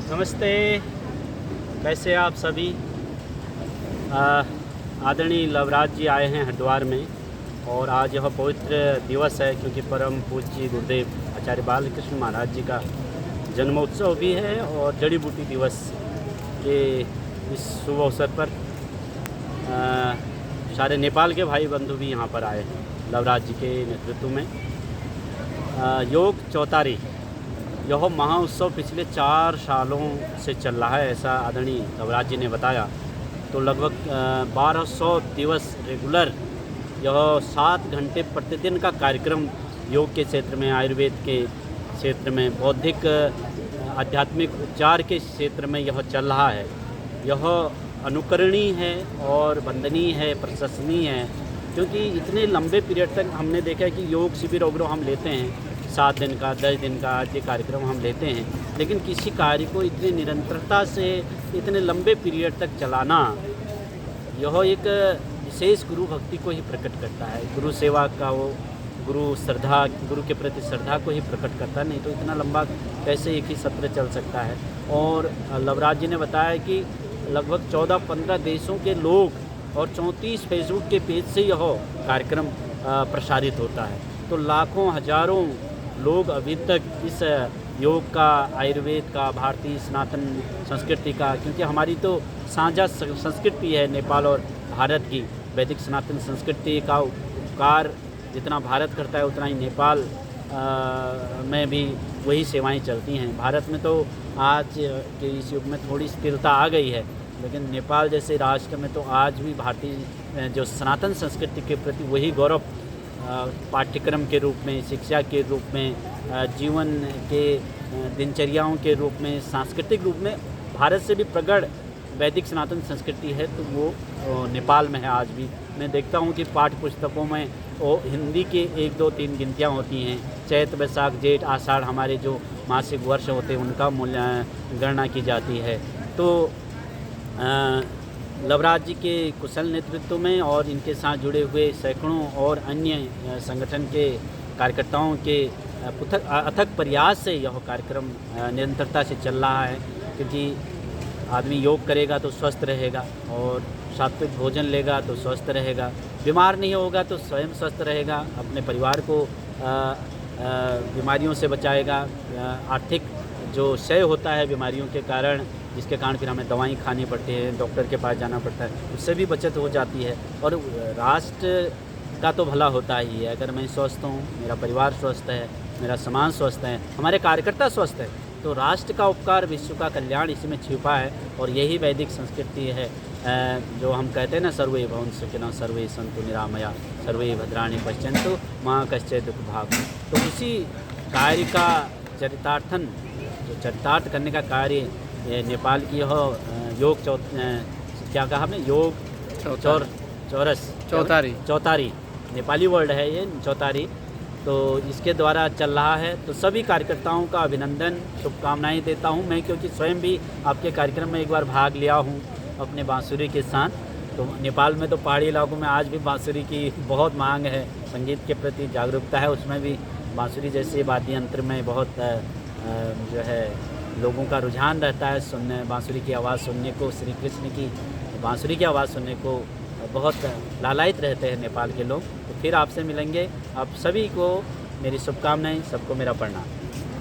नमस्ते, कैसे आप सभी। आदरणीय लवराज जी आए हैं हरिद्वार में और आज यह पवित्र दिवस है क्योंकि परम पूज्य गुरुदेव आचार्य बालकृष्ण महाराज जी का जन्मोत्सव भी है और जड़ी बूटी दिवस के इस शुभ अवसर पर सारे नेपाल के भाई बंधु भी यहाँ पर आए हैं लवराज जी के नेतृत्व में। योग चौतारी यह महाउत्सव पिछले 4 सालों से चल रहा है, ऐसा आदरणीय लवराज जी ने बताया। तो लगभग 1200 दिवस रेगुलर यह 7 घंटे प्रतिदिन का कार्यक्रम योग के क्षेत्र में, आयुर्वेद के क्षेत्र में, बौद्धिक आध्यात्मिक उपचार के क्षेत्र में यह चल रहा है। यह अनुकरणीय है और वंदनीय है, प्रशंसनीय है, क्योंकि इतने लंबे पीरियड तक हमने देखा है कि योग शिविर वगैरह हम लेते हैं 7 दिन का, 10 दिन का आज ये कार्यक्रम हम लेते हैं, लेकिन किसी कार्य को इतनी निरंतरता से इतने लंबे पीरियड तक चलाना यह एक विशेष गुरु भक्ति को ही प्रकट करता है, गुरु सेवा का वो गुरु श्रद्धा, गुरु के प्रति श्रद्धा को ही प्रकट करता है। नहीं तो इतना लंबा कैसे एक ही सत्र चल सकता है। और लवराज जी ने बताया कि लगभग 14-15 देशों के लोग और 34 फेसबुक के पेज से यह कार्यक्रम प्रसारित होता है। तो लाखों हजारों लोग अभी तक इस योग का, आयुर्वेद का, भारतीय सनातन संस्कृति का, क्योंकि हमारी तो साझा संस्कृति है नेपाल और भारत की, वैदिक सनातन संस्कृति का उपकार जितना भारत करता है उतना ही नेपाल में भी वही सेवाएं चलती हैं। भारत में तो आज के इस युग में थोड़ी स्थिरता आ गई है, लेकिन नेपाल जैसे राष्ट्र में तो आज भी भारतीय जो सनातन संस्कृति के प्रति वही गौरव पाठ्यक्रम के रूप में, शिक्षा के रूप में, जीवन के दिनचर्याओं के रूप में, सांस्कृतिक रूप में भारत से भी प्रगढ़ वैदिक सनातन संस्कृति है, तो वो नेपाल में है आज भी। मैं देखता हूँ कि पाठ्य पुस्तकों में वो हिंदी के 1, 2, 3 गिनतियाँ होती हैं। चैत, वैशाख, जेठ, आषाढ़ हमारे जो मासिक वर्ष होते हैं उनका गणना की जाती है। तो लवराज जी के कुशल नेतृत्व में और इनके साथ जुड़े हुए सैकड़ों और अन्य संगठन के कार्यकर्ताओं के अथक प्रयास से यह कार्यक्रम निरंतरता से चल रहा है, क्योंकि आदमी योग करेगा तो स्वस्थ रहेगा और सात्विक भोजन लेगा तो स्वस्थ रहेगा, बीमार नहीं होगा तो स्वयं स्वस्थ रहेगा, अपने परिवार को बीमारियों से बचाएगा। आर्थिक जो क्षय होता है बीमारियों के कारण, जिसके कारण फिर हमें दवाई खानी पड़ती है, डॉक्टर के पास जाना पड़ता है, उससे भी बचत हो जाती है। और राष्ट्र का तो भला होता ही है। अगर मैं स्वस्थ हूँ, मेरा परिवार स्वस्थ है, मेरा समाज स्वस्थ है, हमारे कार्यकर्ता स्वस्थ है, तो राष्ट्र का उपकार, विश्व का कल्याण इसी में छिपा है। और यही वैदिक संस्कृति है जो हम कहते हैं ना, सर्वे भवन्तु सुखिनः, सर्वे सन्तु निरामया, सर्वे भद्राणि पश्यन्तु मां कश्चित् दुःख भाग्। तो उसी कार्य का चरितार्थन, जो चरितार्थ करने का कार्य नेपाल की यह योग क्या कहा हमने, योग चौतारी नेपाली वर्ड है ये, चौतारी, तो इसके द्वारा चल रहा है। तो सभी कार्यकर्ताओं का अभिनंदन, शुभकामनाएं देता हूं मैं, क्योंकि स्वयं भी आपके कार्यक्रम में एक बार भाग लिया हूं अपने बांसुरी के साथ। तो नेपाल में तो पहाड़ी इलाकों में आज भी बांसुरी की बहुत मांग है, संगीत के प्रति जागरूकता है, उसमें भी बांसुरी जैसे वाद्य यंत्र में बहुत जो है लोगों का रुझान रहता है सुनने, बांसुरी की आवाज़ सुनने को, श्री कृष्ण की बांसुरी की आवाज़ सुनने को बहुत लालायित रहते हैं नेपाल के लोग। तो फिर आपसे मिलेंगे। आप सभी को मेरी शुभकामनाएं, सबको मेरा प्रणाम।